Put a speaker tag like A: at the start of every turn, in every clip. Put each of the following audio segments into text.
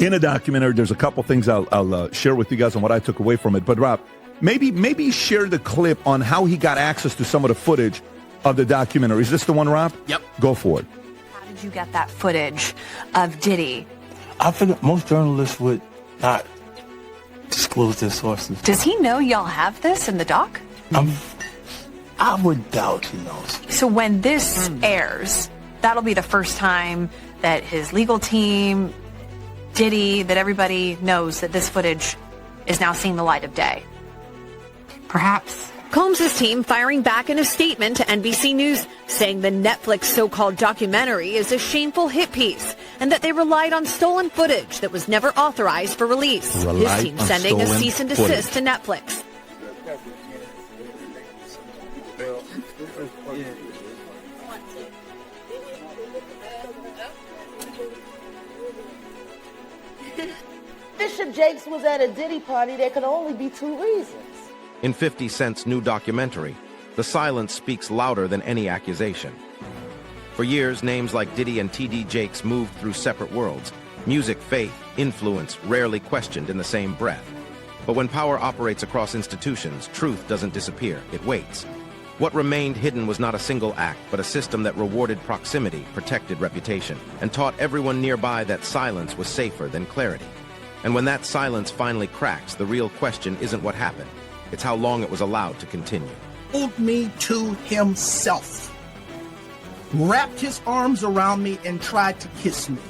A: In a documentary, there's a couple things I'll share with you guys on what I took away from it. But Rob, maybe share the clip on how he got access to some of the footage of the documentary. Is this the one, Rob?
B: Yep.
A: Go for it.
C: How did you get that footage of Diddy?
D: I figured most journalists would not disclose their sources.
C: Does he know y'all have this in the doc?
D: I would doubt he knows.
C: So when this airs, that'll be the first time that his legal team, Diddy, that everybody knows that this footage is now seeing the light of day.
E: Perhaps.
C: Combs' team firing back in a statement to NBC News, saying the Netflix so-called documentary is a shameful hit piece and that they relied on stolen footage that was never authorized for release. His team sending a cease and desist to Netflix.
F: Bishop Jakes was at a Diddy party. There could only be two reasons.
G: In 50 Cent's new documentary, the silence speaks louder than any accusation. For years, names like Diddy and TD Jakes moved through separate worlds. Music, faith, influence, rarely questioned in the same breath. But when power operates across institutions, truth doesn't disappear, it waits. What remained hidden was not a single act, but a system that rewarded proximity, protected reputation, and taught everyone nearby that silence was safer than clarity. And when that silence finally cracks, the real question isn't what happened. It's how long it was allowed to continue.
B: Pulled me to himself, wrapped his arms around me and tried to kiss me.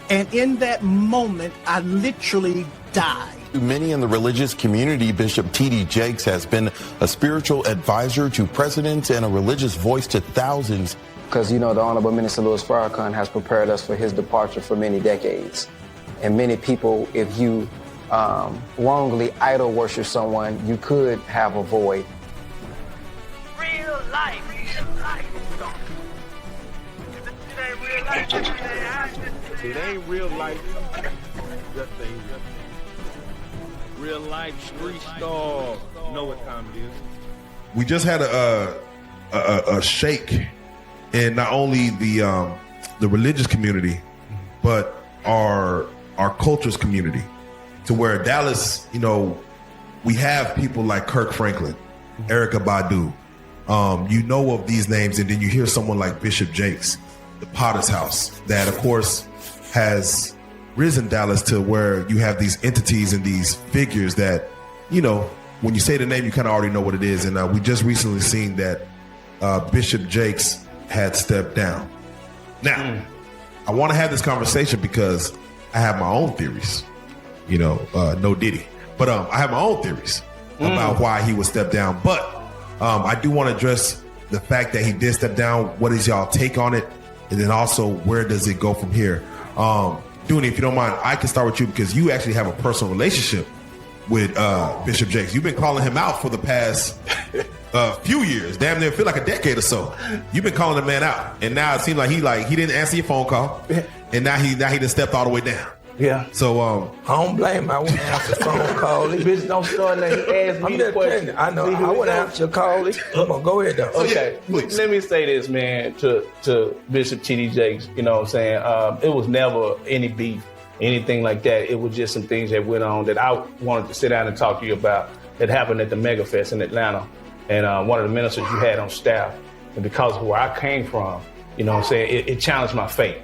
B: And in that moment, I literally died.
H: To many in the religious community, Bishop TD Jakes has been a spiritual advisor to presidents and a religious voice to thousands.
I: Because, the Honorable Minister Louis Farrakhan has prepared us for his departure for many decades. And many people, if you wrongly idol worship someone, you could have a void.
J: Real life. It ain't real life. Just ain't real life street star. You know what time it is.
K: We just had a shake in not only the religious community, but our culture's community, to where Dallas, we have people like Kirk Franklin, Erykah Badu, of these names, and then you hear someone like Bishop Jakes, the Potter's House, that of course has risen Dallas to where you have these entities and these figures that, when you say the name, you kind of already know what it is. And we just recently seen that Bishop Jakes had stepped down. Now, I want to have this conversation because I have my own theories, no Diddy, but I have my own theories about why he would step down. But I do want to address the fact that he did step down. What is y'all take on it? And then also, where does it go from here? Dooney, if you don't mind, I can start with you because you actually have a personal relationship with Bishop Jakes. You've been calling him out for the past few years, damn near feel like a decade or so. You've been calling the man out, and now it seems like he didn't answer your phone call, and now he just stepped all the way down.
D: Yeah.
K: So
D: I don't blame him. I wouldn't answer phone call.
B: Bitch, don't start now. He asked me the question.
D: I know. I wouldn't answer your call. Come on, go ahead though.
B: Okay.
K: Yeah,
L: let me say this, man, to Bishop TD Jakes. You know what I'm saying? It was never any beef, anything like that. It was just some things that went on that I wanted to sit down and talk to you about that happened at the Mega Fest in Atlanta. And one of the ministers you had on staff, and because of where I came from, you know what I'm saying, it challenged my faith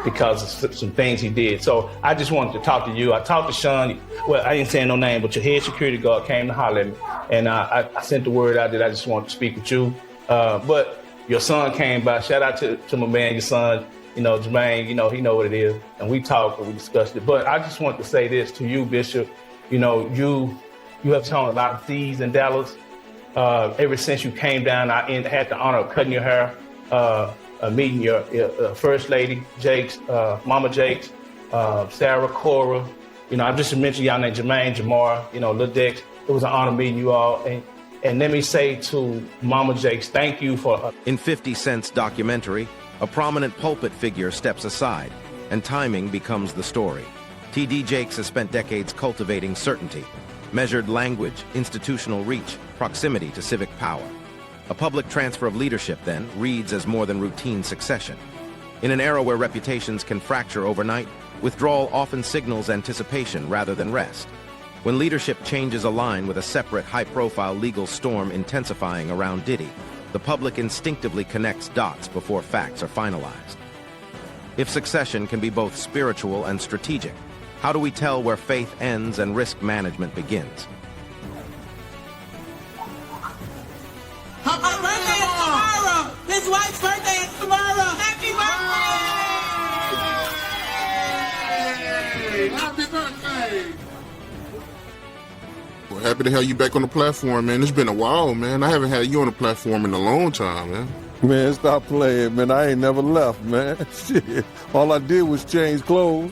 L: because of some things he did. So I just wanted to talk to you. I talked to Sean. Well, I didn't say no name, but your head security guard came to holler at me. And I sent the word out that I just wanted to speak with you. But your son came by. Shout out to my man, your son, Jermaine, he know what it is. And we talked and we discussed it. But I just want to say this to you, Bishop. You have shown a lot of thieves in Dallas. Ever since you came down, I had the honor of cutting your hair, meeting your First Lady, Jakes, Mama Jakes, Sarah, Cora. I just mentioned y'all named Jermaine, Jamar, Lil Dex. It was an honor meeting you all. And let me say to Mama Jakes, thank you for...
G: In 50 Cent's documentary, a prominent pulpit figure steps aside, and timing becomes the story. TD Jakes has spent decades cultivating certainty, measured language, institutional reach, proximity to civic power. A public transfer of leadership, then, reads as more than routine succession. In an era where reputations can fracture overnight, withdrawal often signals anticipation rather than rest. When leadership changes align with a separate high-profile legal storm intensifying around Diddy, the public instinctively connects dots before facts are finalized. If succession can be both spiritual and strategic, how do we tell where faith ends and risk management begins?
M: Her birthday is tomorrow. His wife's birthday is tomorrow. Happy birthday!
N: Happy birthday! Well, happy to have you back on the platform, man. It's been a while, man. I haven't had you on the platform in a long time, man.
O: Man, stop playing, man. I ain't never left, man. Shit. All I did was change clothes.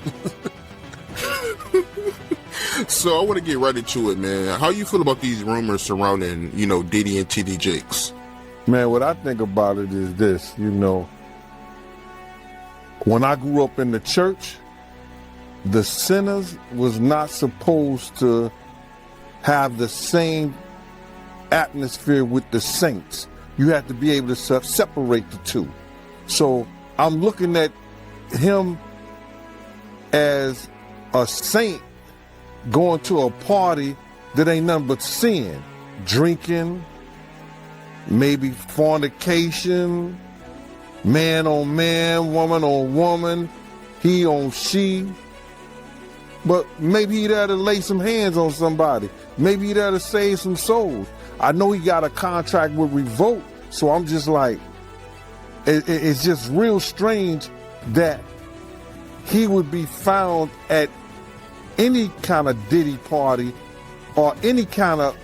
N: So I want to get right into it, man. How you feel about these rumors surrounding, Diddy and TD Jakes?
O: Man, what I think about it is this, when I grew up in the church, the sinners was not supposed to have the same atmosphere with the saints. You have to be able to separate the two. So I'm looking at him as a saint going to a party that ain't nothing but sin. Drinking, maybe fornication, man on man, woman on woman, he on she. But maybe he'd have to lay some hands on somebody. Maybe he'd have to save some souls. I know he got a contract with Revolt, so I'm just like, it's just real strange that he would be found at any kind of Diddy party or any kind of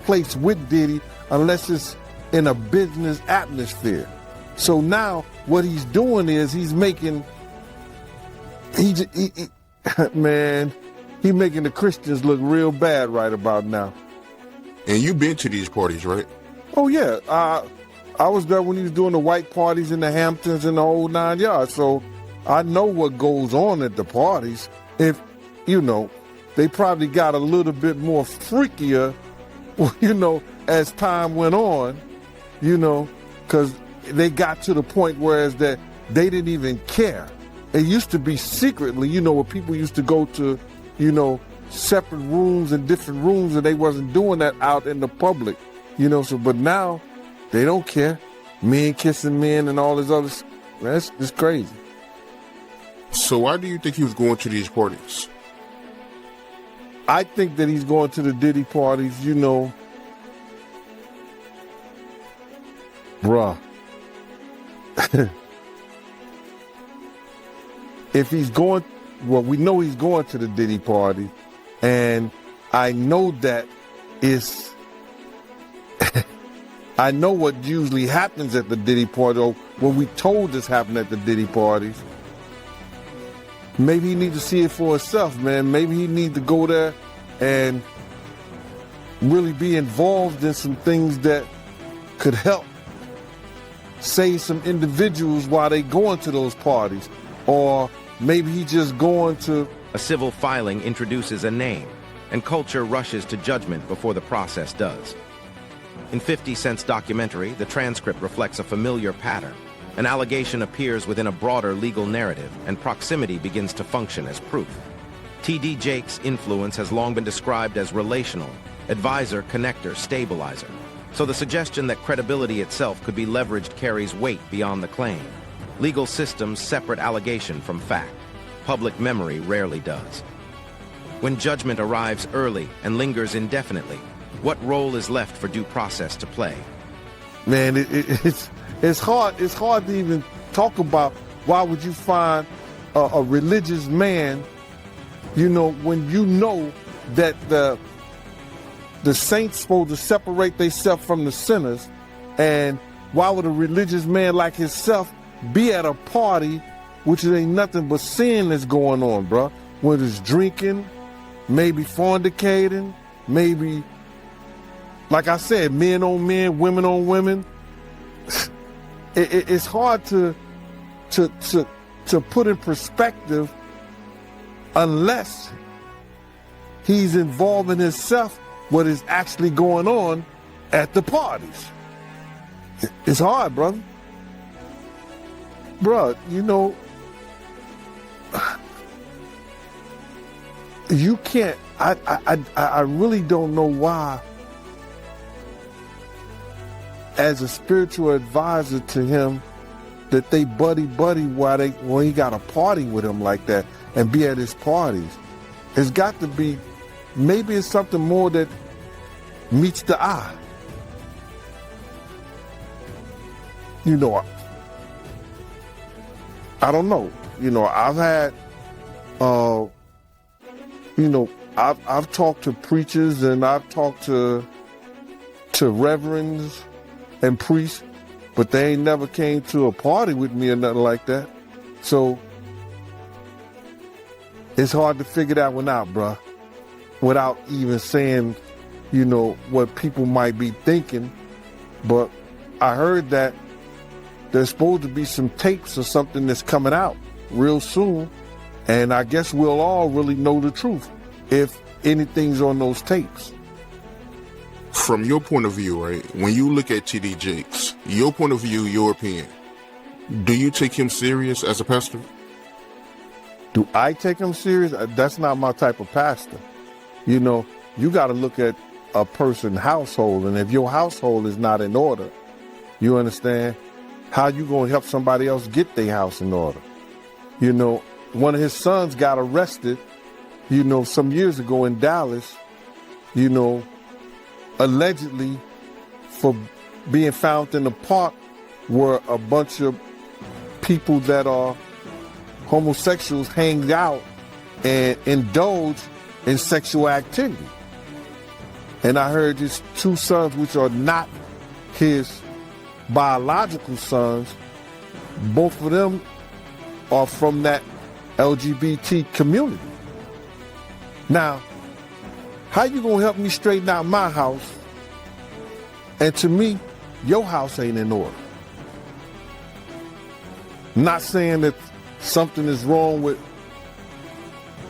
O: place with Diddy unless it's in a business atmosphere. So now what he's doing is he's making, man, he making the Christians look real bad right about now.
N: And you've been to these parties, right?
O: Oh, yeah. I was there when he was doing the white parties in the Hamptons and the whole 9 yards. So I know what goes on at the parties. If, they probably got a little bit more freakier, as time went on, because they got to the point whereas that they didn't even care. It used to be secretly, where people used to go to, separate rooms and different rooms, and they wasn't doing that out in the public, but now they don't care. Men kissing men and all this other stuff. That's just crazy.
N: So why do you think he was going to these parties?
O: I think that he's going to the Diddy parties, bruh. If he's going, well, we know he's going to the Diddy party, and I know that it's, I know what usually happens at the Diddy party, or what we told us happened at the Diddy parties. Maybe he needs to see it for himself, man. Maybe he needs to go there and really be involved in some things that could help save some individuals while they going to those parties. Or maybe he just going to...
G: A civil filing introduces a name, and culture rushes to judgment before the process does. In 50 Cent's documentary, the transcript reflects a familiar pattern. An allegation appears within a broader legal narrative, and proximity begins to function as proof. TD Jakes' influence has long been described as relational, advisor, connector, stabilizer. So the suggestion that credibility itself could be leveraged carries weight beyond the claim. Legal systems separate allegation from fact. Public memory rarely does. When judgment arrives early and lingers indefinitely, what role is left for due process to play?
O: Man, it's hard to even talk about why would you find a religious man, when you know that the saints supposed to separate themselves from the sinners, and why would a religious man like himself be at a party which ain't nothing but sin that's going on, bro? Whether it's drinking, maybe fornicating, maybe, like I said, men on men, women on women. It's hard to put in perspective unless he's involving himself what is actually going on at the parties. It's hard, brother. Bruh, you know, you can't, I really don't know why, as a spiritual advisor to him, that they buddy when he got a party with him like that and be at his parties. It's got to be, maybe it's something more that meets the eye. You know, I don't know. You know, I've had, you know, I've talked to preachers and I've talked to reverends and priests, but they ain't never came to a party with me or nothing like that. So it's hard to figure that one out, bruh, without even saying, you know, what people might be thinking. But I heard that there's supposed to be some tapes or something that's coming out real soon. And I guess we'll all really know the truth if anything's on those tapes.
N: From your point of view, right, when you look at TD Jakes, your point of view, your opinion, do you take him serious as a pastor?
O: Do I take him serious? That's not my type of pastor. You know, you got to look at a person's household, and if your household is not in order, you understand, how you going to help somebody else get their house in order? You know, one of his sons got arrested, you know, some years ago in Dallas, you know, allegedly for being found in a park where a bunch of people that are homosexuals hang out and indulge in sexual activity. And I heard his two sons, which are not his biological sons, both of them are from that LGBT community. Now, how you gonna help me straighten out my house? And to me, your house ain't in order. Not saying that something is wrong with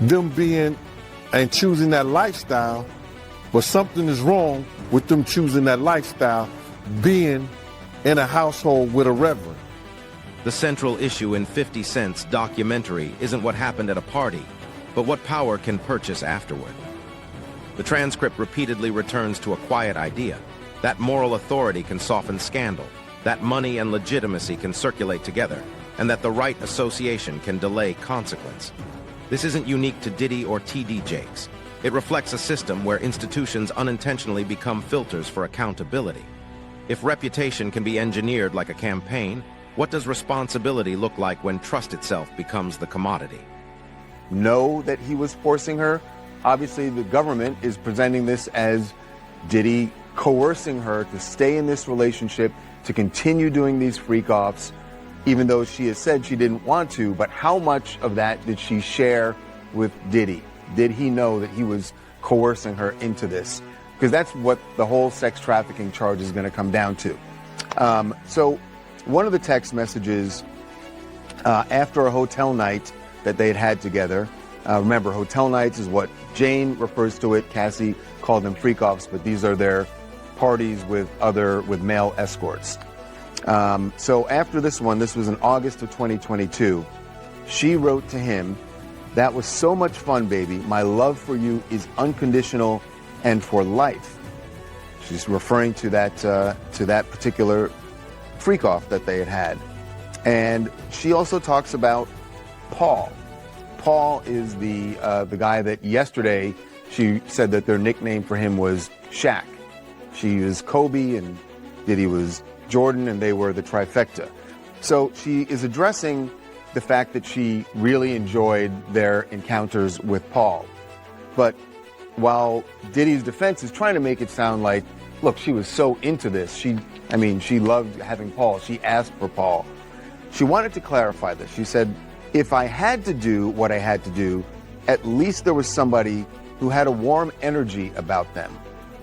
O: them being and choosing that lifestyle, but something is wrong with them choosing that lifestyle, being in a household with a reverend.
G: The central issue in 50 Cent's documentary isn't what happened at a party, but what power can purchase afterward. The transcript repeatedly returns to a quiet idea, that moral authority can soften scandal, that money and legitimacy can circulate together, and that the right association can delay consequence. This isn't unique to Diddy or TD Jakes. It reflects a system where institutions unintentionally become filters for accountability. If reputation can be engineered like a campaign, what does responsibility look like when trust itself becomes the commodity?
P: Know that he was forcing her. Obviously, the government is presenting this as Diddy coercing her to stay in this relationship, to continue doing these freak-offs, even though she has said she didn't want to. But how much of that did she share with Diddy? Did he know that he was coercing her into this? Because that's what the whole sex trafficking charge is going to come down to. So one of the text messages after a hotel night that they had together, remember, hotel nights is what Jane refers to it. Cassie called them freak-offs, but these are their parties with male escorts. So after this one, this was in August of 2022, she wrote to him, "That was so much fun, baby. My love for you is unconditional and for life." She's referring to that particular freak-off that they had had. And she also talks about Paul. Paul is the guy that yesterday she said that their nickname for him was Shaq. She was Kobe and Diddy was Jordan, and they were the trifecta. So she is addressing the fact that she really enjoyed their encounters with Paul. But while Diddy's defense is trying to make it sound like, look, she was so into this. She loved having Paul. She asked for Paul. She wanted to clarify this. She said, if I had to do what I had to do, at least there was somebody who had a warm energy about them.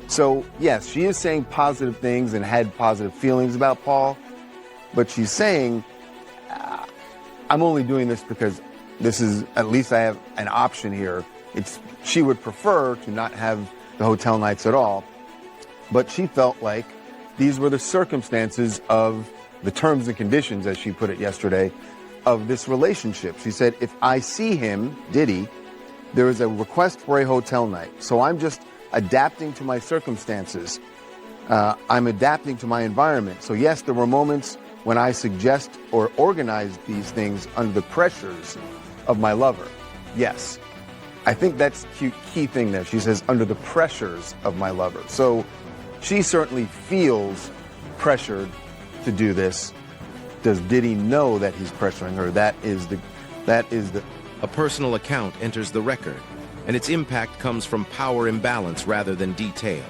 P: So, yes, she is saying positive things and had positive feelings about Paul, but she's saying, I'm only doing this because this is, at least I have an option here. She would prefer to not have the hotel nights at all, but she felt like these were the circumstances of the terms and conditions, as she put it yesterday, of this relationship. She said, if I see him, Diddy, there is a request for a hotel night. So I'm just adapting to my circumstances. I'm adapting to my environment. So yes, there were moments when I suggest or organize these things under the pressures of my lover. Yes. I think that's the key thing there. She says, under the pressures of my lover. So she certainly feels pressured to do this. Does Diddy know that he's pressuring her? That is the.
G: A personal account enters the record, and its impact comes from power imbalance rather than detail.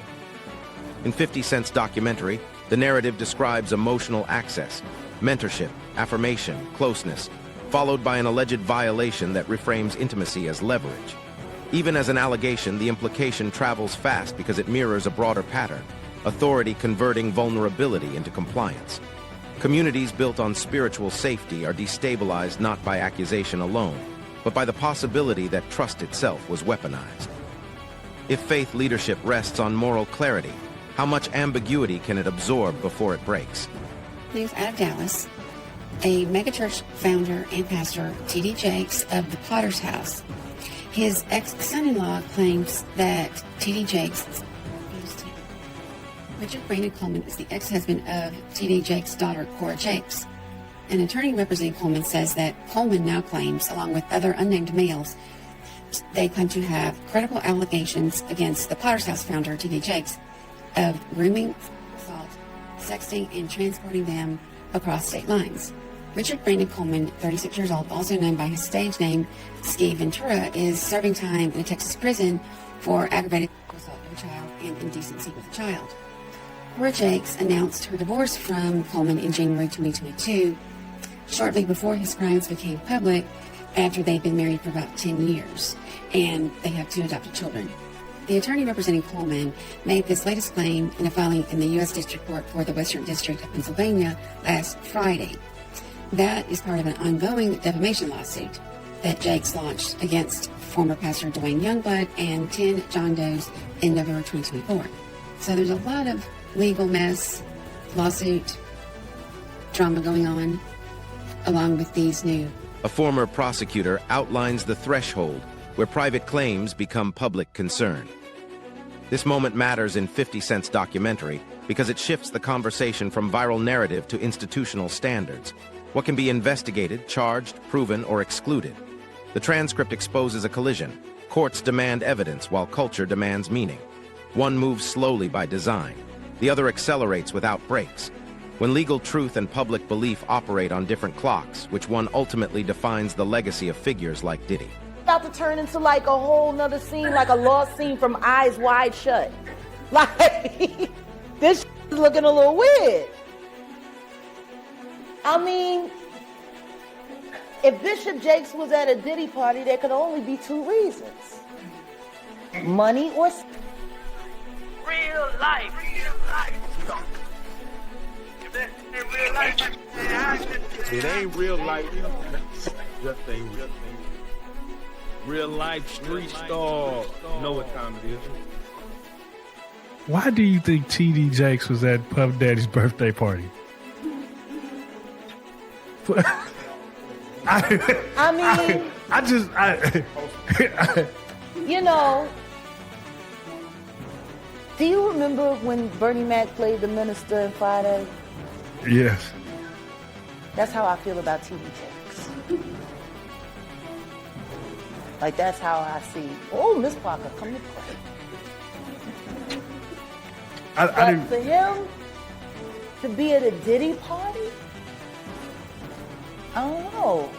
G: In 50 Cent's documentary, the narrative describes emotional access, mentorship, affirmation, closeness, followed by an alleged violation that reframes intimacy as leverage. Even as an allegation, the implication travels fast because it mirrors a broader pattern, authority converting vulnerability into compliance. Communities built on spiritual safety are destabilized not by accusation alone, but by the possibility that trust itself was weaponized. If faith leadership rests on moral clarity, how much ambiguity can it absorb before it breaks?
E: News out of Dallas. A megachurch founder and pastor, TD Jakes of the Potter's House. His ex-son-in-law claims that TD Jakes abused him. Richard Brandon Coleman is the ex-husband of TD Jakes' daughter, Cora Jakes. An attorney representing Coleman says that Coleman now claims, along with other unnamed males, they claim to have credible allegations against the Potter's House founder, TD Jakes, of grooming, assault, sexting, and transporting them across state lines. Richard Brandon Coleman, 36 years old, also known by his stage name, Ski Ventura, is serving time in a Texas prison for aggravated assault of a child and indecency with a child. Cora Jakes announced her divorce from Coleman in January 2022, shortly before his crimes became public, after they'd been married for about 10 years, and they have 2 adopted children. The attorney representing Coleman made this latest claim in a filing in the U.S. District Court for the Western District of Pennsylvania last Friday. That is part of an ongoing defamation lawsuit that Jakes launched against former pastor Dwayne Youngblood and 10 John Does in November 2024. So there's a lot of legal mess, lawsuit, drama going on, along with these new.
G: A former prosecutor outlines the threshold where private claims become public concern. This moment matters in 50 Cent's documentary because it shifts the conversation from viral narrative to institutional standards. What can be investigated, charged, proven, or excluded? The transcript exposes a collision. Courts demand evidence while culture demands meaning. One moves slowly by design. The other accelerates without brakes. When legal truth and public belief operate on different clocks, which one ultimately defines the legacy of figures like Diddy?
F: About to turn into like a whole nother scene, like a lost scene from Eyes Wide Shut. Like, this is looking a little weird. I mean, if Bishop Jakes was at a Diddy party, there could only be 2 reasons. Money or...
M: Real life.
J: It ain't real life. Just ain't real. Real life street star. You know what time it is.
Q: Why do you think TD Jakes was at Puff Daddy's birthday party?
F: You know, do you remember when Bernie Mac played the minister in Friday?
Q: Yes.
F: That's how I feel about TD Jakes. Like, that's how I see. Oh, Miss Parker, come to play. But for him to be at a Diddy party, I don't know.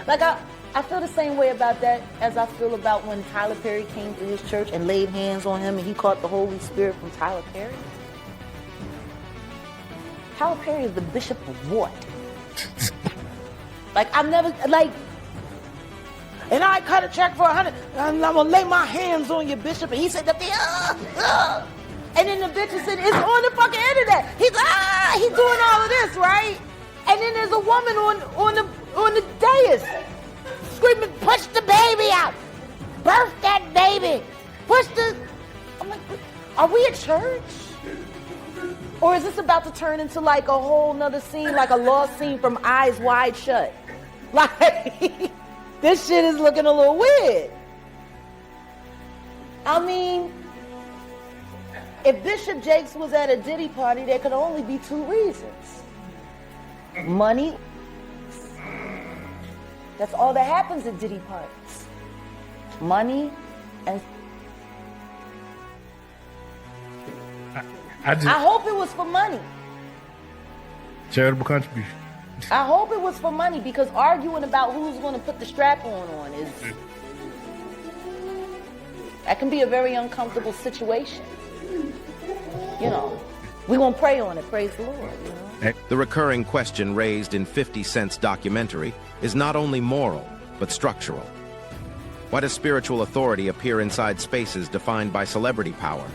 F: Like, I feel the same way about that as I feel about when Tyler Perry came to his church and laid hands on him and he caught the Holy Spirit from Tyler Perry. Tyler Perry is the bishop of what? Like, I've never, like, and I cut a check for 100, and I'm gonna lay my hands on your bishop, and he said, and then the bishop said, it's on the fucking internet. He's doing all of this, right? And then there's a woman on the dais screaming, push the baby out, birth that baby, push the. I'm like, are we at church? Or is this about to turn into like a whole nother scene, like a lost scene from Eyes Wide Shut? Like, this shit is looking a little weird. I mean, if Bishop Jakes was at a Diddy party, there could only be two reasons. Money. That's all that happens at Diddy parties. Money and... I hope it was for money.
Q: Charitable contribution.
F: I hope it was for money, because arguing about who's going to put the strap on is... That can be a very uncomfortable situation. You know, we're going to pray on it, praise the Lord. You know?
G: The recurring question raised in 50 Cent's documentary is not only moral, but structural. Why does spiritual authority appear inside spaces defined by celebrity power?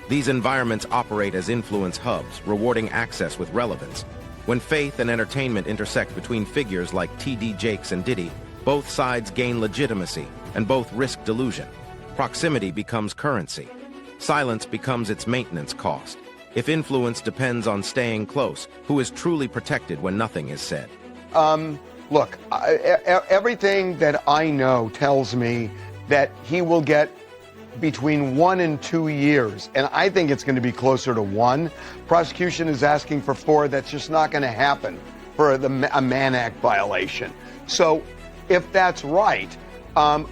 G: These environments operate as influence hubs, rewarding access with relevance. When faith and entertainment intersect between figures like TD Jakes and Diddy, both sides gain legitimacy and both risk delusion. Proximity becomes currency. Silence becomes its maintenance cost. If influence depends on staying close, who is truly protected when nothing is said?
P: Look, everything that I know tells me that he will get between 1 and 2 years, and I think it's going to be closer to 1. Prosecution is asking for 4. That's just not going to happen for a Mann Act violation. So if that's right,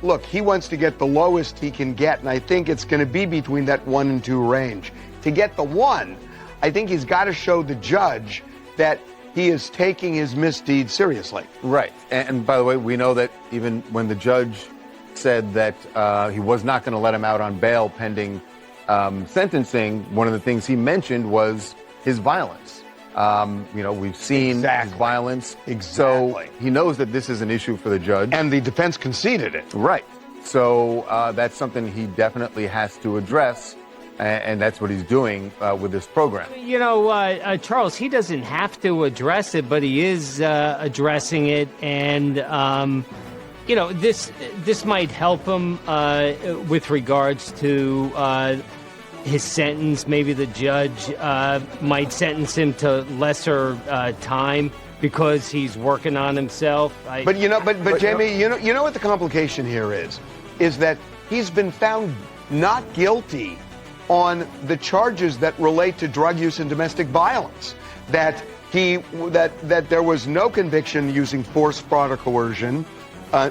P: look, he wants to get the lowest he can get, and I think it's going to be between that 1 and 2 range. To get the 1, I think he's got to show the judge that he is taking his misdeed seriously. Right. And by the way, we know that even when the judge said that he was not going to let him out on bail pending sentencing, one of the things he mentioned was his violence. You know, we've seen his violence. So he knows that this is an issue for the judge.
B: And the defense conceded it.
P: Right. So that's something he definitely has to address. And that's what he's doing with this program.
R: You know, Charles, he doesn't have to address it, but he is addressing it. And, you know, this might help him with regards to his sentence. Maybe the judge might sentence him to lesser time because he's working on himself.
B: But Jamie, you know what the complication here is that he's been found not guilty on the charges that relate to drug use and domestic violence. That there was no conviction using force, fraud, or coercion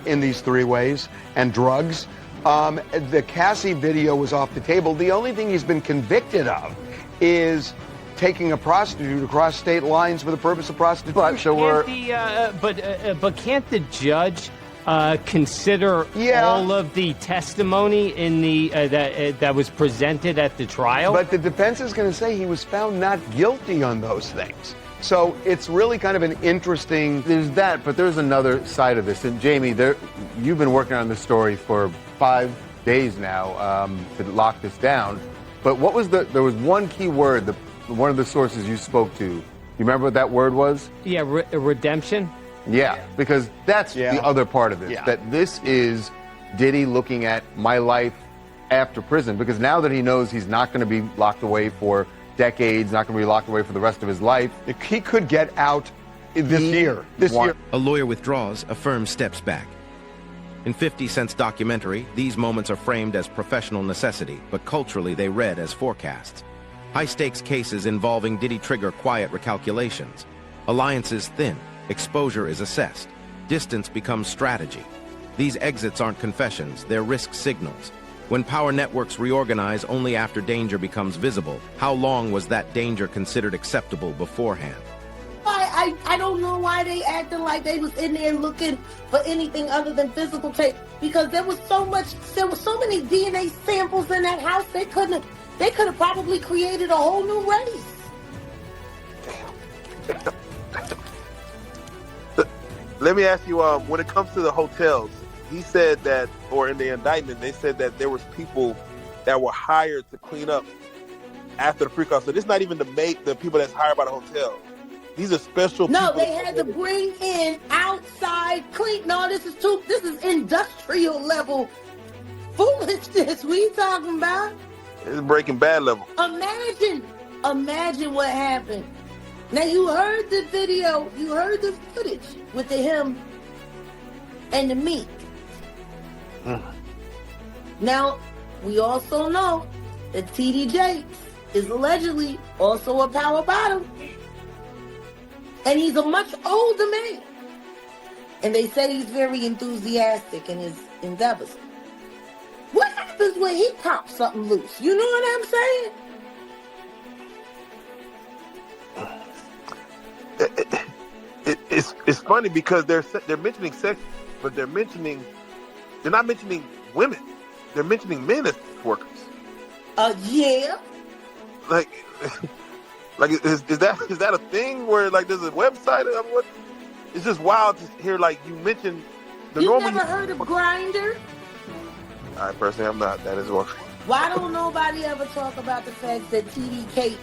B: in these 3 ways, and drugs. The Cassie video was off the table. The only thing he's been convicted of is taking a prostitute across state lines for the purpose of prostitution.
R: But can't the judge consider all of the testimony in the that was presented at the trial?
B: But the defense is going to say he was found not guilty on those things. So it's really kind of an interesting...
P: There's that, but there's another side of this. And Jamie, you've been working on this story for 5 days now to lock this down. But what was there was one key word, one of the sources you spoke to. You remember what that word was?
R: Yeah, redemption.
P: Yeah, because that's the other part of this, that this is Diddy looking at my life after prison, because now that he knows he's not going to be locked away for decades, not going to be locked away for the rest of his life,
B: he could get out this year.
G: A lawyer withdraws, a firm steps back. In 50 Cent's documentary, these moments are framed as professional necessity, but culturally they read as forecasts. High-stakes cases involving Diddy trigger quiet recalculations. Alliances thin. Exposure is assessed. Distance becomes strategy. These exits aren't confessions, they're risk signals. When power networks reorganize only after danger becomes visible, how long was that danger considered acceptable beforehand?
F: I don't know why they acting like they was in there looking for anything other than physical tape, because there was so many DNA samples in that house, they could have probably created a whole new race.
J: Let me ask you, when it comes to the hotels, he said that, or in the indictment, they said that there was people that were hired to clean up after the pre-call. So this is not even the people that's hired by the hotel. These are special people.
F: No, they had to bring in outside clean. No, this is industrial level foolishness. What are you talking about?
J: It's Breaking Bad level.
F: Imagine what happened. Now, you heard the video, you heard the footage with him and the meek. Now, we also know that TD Jakes is allegedly also a power bottom. And he's a much older man. And they say he's very enthusiastic in his endeavors. What happens when he pops something loose? You know what I'm saying?
J: It's funny because they're mentioning sex, but they're not mentioning women. They're mentioning men as workers.
F: Yeah.
J: Like is that a thing where like there's a website? I mean, what? It's just wild to hear like you mentioned the
F: You
J: normal.
F: never heard of Grindr?
J: I personally have not. That is one.
F: Why don't nobody ever talk about the fact that TD Jakes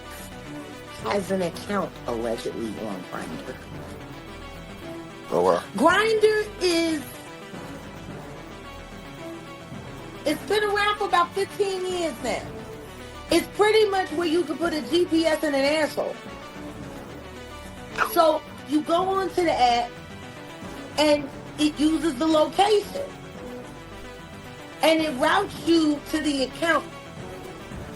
F: has an account allegedly on Grindr?
J: Oh wow.
F: Grindr it's been around for about 15 years now. It's pretty much where you can put a GPS in an asshole. So you go onto the app and it uses the location. And it routes you to the account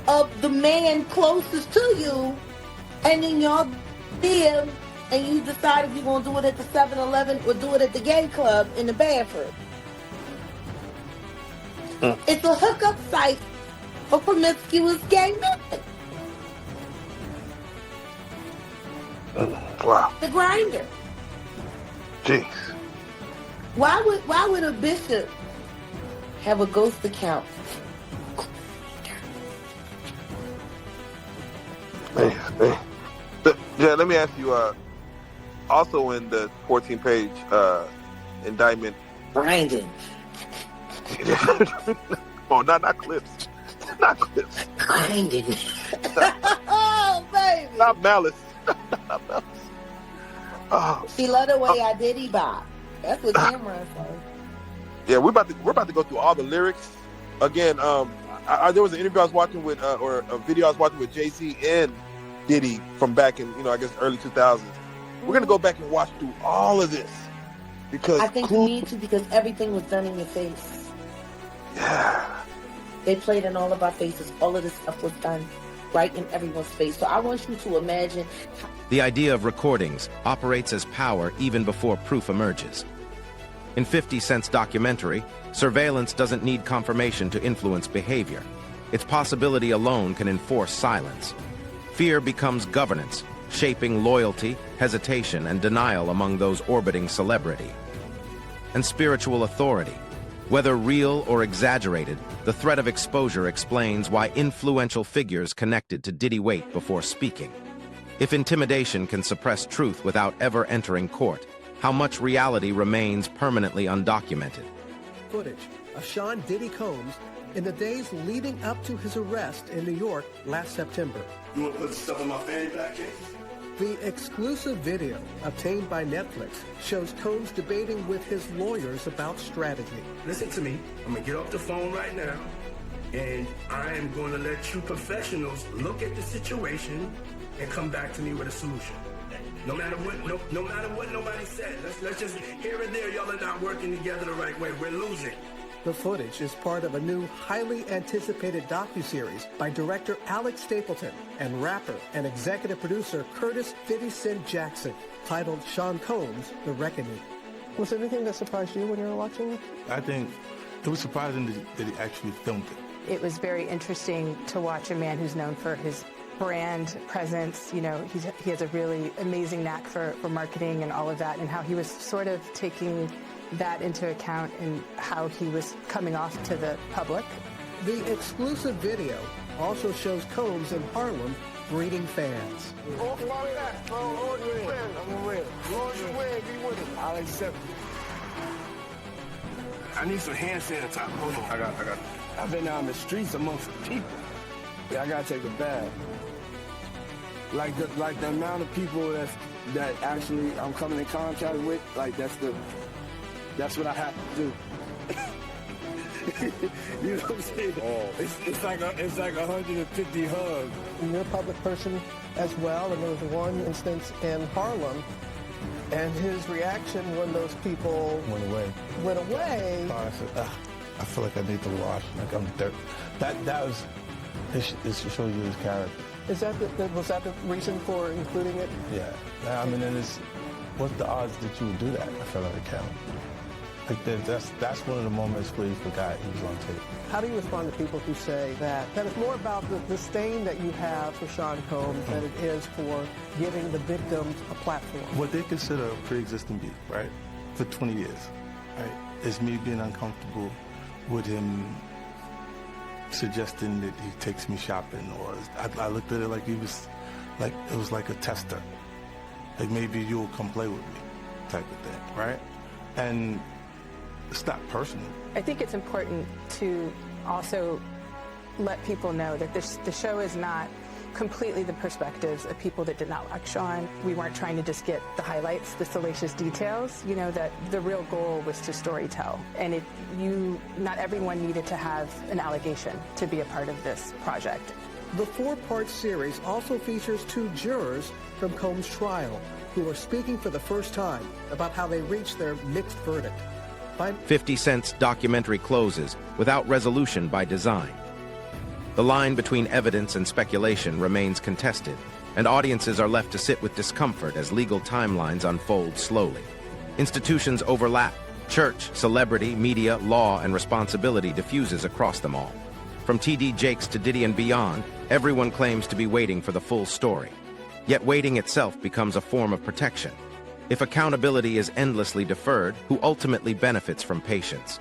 F: of the man closest to you. And then y'all DM and you decide if you're going to do it at the 7-Eleven or do it at the gay club in the bathroom. It's a hookup site for promiscuous gay men.
J: Wow.
F: The Grindr.
J: Jeez.
F: Why would a bishop have a ghost account?
J: Yeah, let me ask you, also in the 14-page indictment.
F: Brandon.
J: Oh, not clips. Not clips.
F: Brandon. Oh, baby.
J: Not malice. Not malice. Oh.
F: She loved the way I did bop. That's what Cameron said.
J: Yeah, we're about to go through all the lyrics again. There was an interview I was watching with, or a video I was watching with Jay-Z and Diddy from back in, I guess early 2000s. We're gonna go back and watch through all of this because
F: I think you need to, because everything was done in your face.
J: Yeah.
F: They played in all of our faces. All of this stuff was done right in everyone's face. So I want you to imagine.
G: The idea of recordings operates as power even before proof emerges. In 50 Cent's documentary, surveillance doesn't need confirmation to influence behavior. Its possibility alone can enforce silence. Fear becomes governance, shaping loyalty, hesitation, and denial among those orbiting celebrity. And spiritual authority. Whether real or exaggerated, the threat of exposure explains why influential figures connected to Diddy wait before speaking. If intimidation can suppress truth without ever entering court, how much reality remains permanently undocumented?
S: Footage of Sean Diddy Combs in the days leading up to his arrest in New York last September.
T: You want to put stuff in my fanny pack case?
S: The exclusive video obtained by Netflix shows Combs debating with his lawyers about strategy.
T: Listen to me. I'm going to get off the phone right now, and I am going to let you professionals look at the situation and come back to me with a solution. No matter what, no matter what nobody said. Let's just, here and there, y'all are not working together the right way. We're losing.
S: The footage is part of a new, highly anticipated docuseries by director Alex Stapleton and rapper and executive producer Curtis 50 Cent Jackson, titled Sean Combs, The Reckoning. Was there anything that surprised you when you were watching it?
D: I think it was surprising that he actually filmed it.
U: It was very interesting to watch a man who's known for his brand presence. He has a really amazing knack for marketing and all of that, and how he was sort of taking that into account in how he was coming off to the public.
S: The exclusive video also shows Combs in Harlem greeting fans.
T: Off my back, bro. Lord, you win. I'm gonna win. Lord, you win. Be with it. I'll accept it. I need some hand sanitizer. Hold on. I got it. I've been out in the streets amongst the people. Yeah, I gotta take a bath. Like the amount of people that actually I'm coming in contact with, like that's what I have to do. You know what I'm saying? It's like 150 hugs.
S: You're a public person as well, and there was one instance in Harlem And his reaction when those people
D: Went away.
Q: I said, I feel like I need to wash, like I'm dirt. That was, it shows you his character.
S: was that the reason for including it?
Q: Yeah. I mean, and what's the odds that you would do that? I felt like a coward. Like that's one of the moments where you forgot he was on tape.
S: How do you respond to people who say that it's more about the disdain that you have for Sean Combs than it is for giving the victims a platform?
Q: What they consider a pre-existing beef, right, for 20 years, right, is me being uncomfortable with him suggesting that he takes me shopping, or I looked at it like it was like a tester, like maybe you'll come play with me, type of thing, right? And it's not personal.
U: I think it's important to also let people know that the show is not completely the perspectives of people that did not like Sean. We weren't trying to just get the highlights, the salacious details. You know, that the real goal was to storytell. And not everyone needed to have an allegation to be a part of this project.
S: The 4-part series also features 2 jurors from Combs' trial who are speaking for the first time about how they reached their mixed verdict.
G: 50 Cent's documentary closes without resolution by design. The line between evidence and speculation remains contested, and audiences are left to sit with discomfort as legal timelines unfold slowly. Institutions overlap. Church, celebrity, media, law, and responsibility diffuses across them all. From TD Jakes to Diddy and beyond, everyone claims to be waiting for the full story. Yet waiting itself becomes a form of protection. If accountability is endlessly deferred, who ultimately benefits from patience?